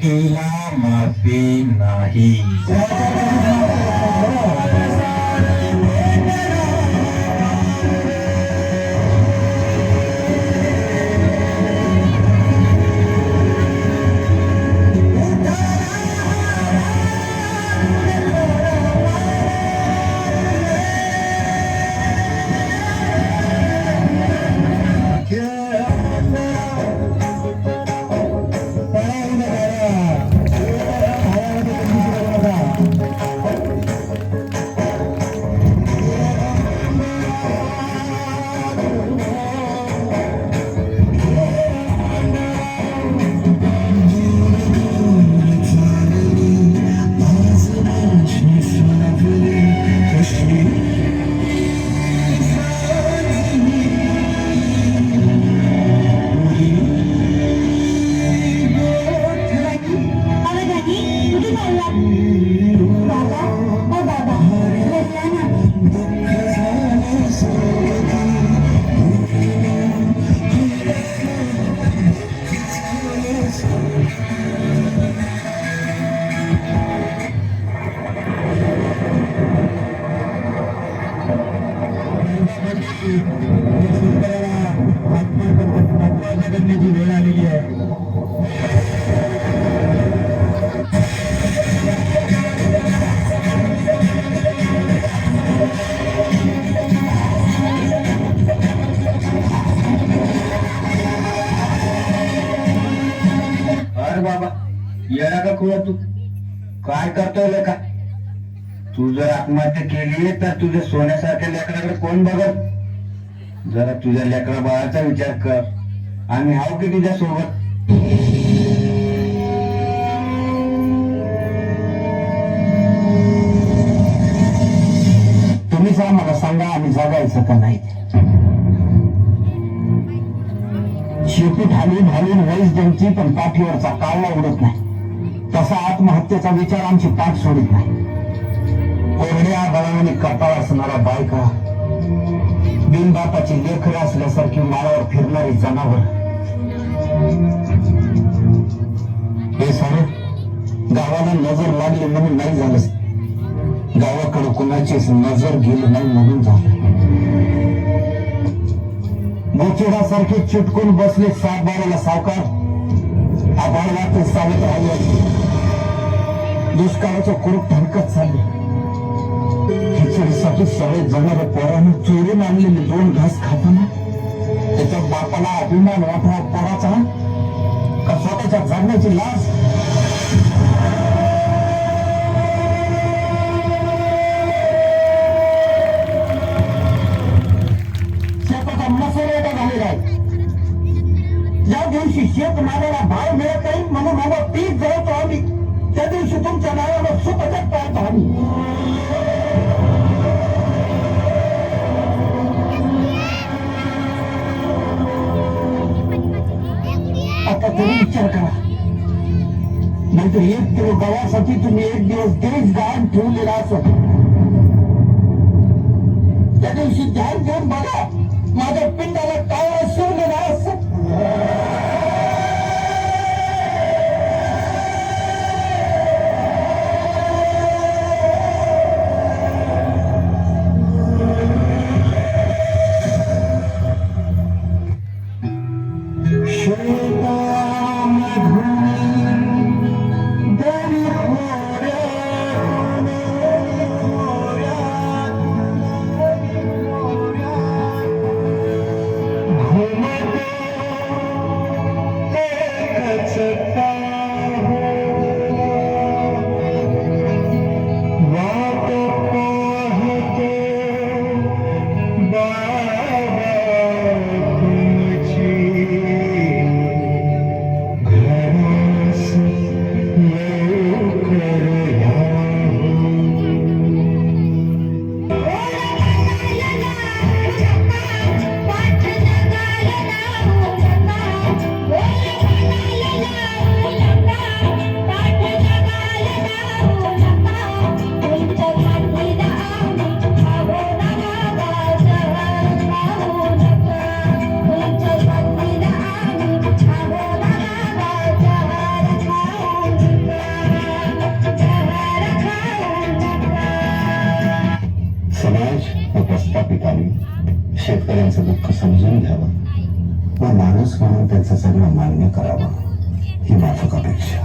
चुकीला माफी नाही. वेळ आलेली आहे. अरे बाबा येडा का खुला तू काय करतोय का? तू जर आत्महत्या केली तर तुझ्या सोन्यासारख्या लेकराकडे कोण बघत? जरा तुझ्या लेकरा बाळाचा विचार कर. आम्ही हाव की तुझ्या सोबत. तुम्हीच आम्हाला सांगा आम्ही जगायचं का नाही. शेपूट हालून हालून वैस जमची पण पाठीवरचा कावळा उडत नाही. तसा आत्महत्येचा विचार आमची पाठ सोडित नाही. कोरड्या बळावाने कपाळ असणारा बायका, बिनबापाची लेकर असल्यासारखी माळावर फिरणारी जनावर, हे सारं गावाला नजर लागली म्हणून नाही झालं. गावाकडे कुणाचीच नजर गेली नाही म्हणून झालं. गोचिडासारखे चिटकून बसले 7-12ला सावकार. आभाळ वाटते सावध राहिले. दुष्काळाचं कुरूप ठणकत चालले. खिचडीसाठी सगळे जणारे पोरानं चोरून आणलेले 2 घास खाताना त्याच्या बापाला अभिमान वाटावा पोराचा का स्वतःच्या जगण्याची लाज? शेताचा मसोरेटा झालेला आहे. ज्या दिवशी शेत मालाला भाव मिळत नाही म्हणून माझा पीक जळतो आम्ही, त्या दिवशी तुमच्या नावाला सुपचक पाळतो आम्ही. आता तरी विचार करा, नाहीतर 1 किलो गव्हासाठी तुम्ही 1 दिवस तेच गाण ठेवलेला असत. त्या दिवशी ध्यान देऊन बघा माझ्या पिंडाला काय शिवलेला असत. पित्याने शेतकऱ्यांचं दुःख समजून घ्यावं व माणूस म्हणून त्यांचं सगळं मान्य करावं ही माफक अपेक्षा.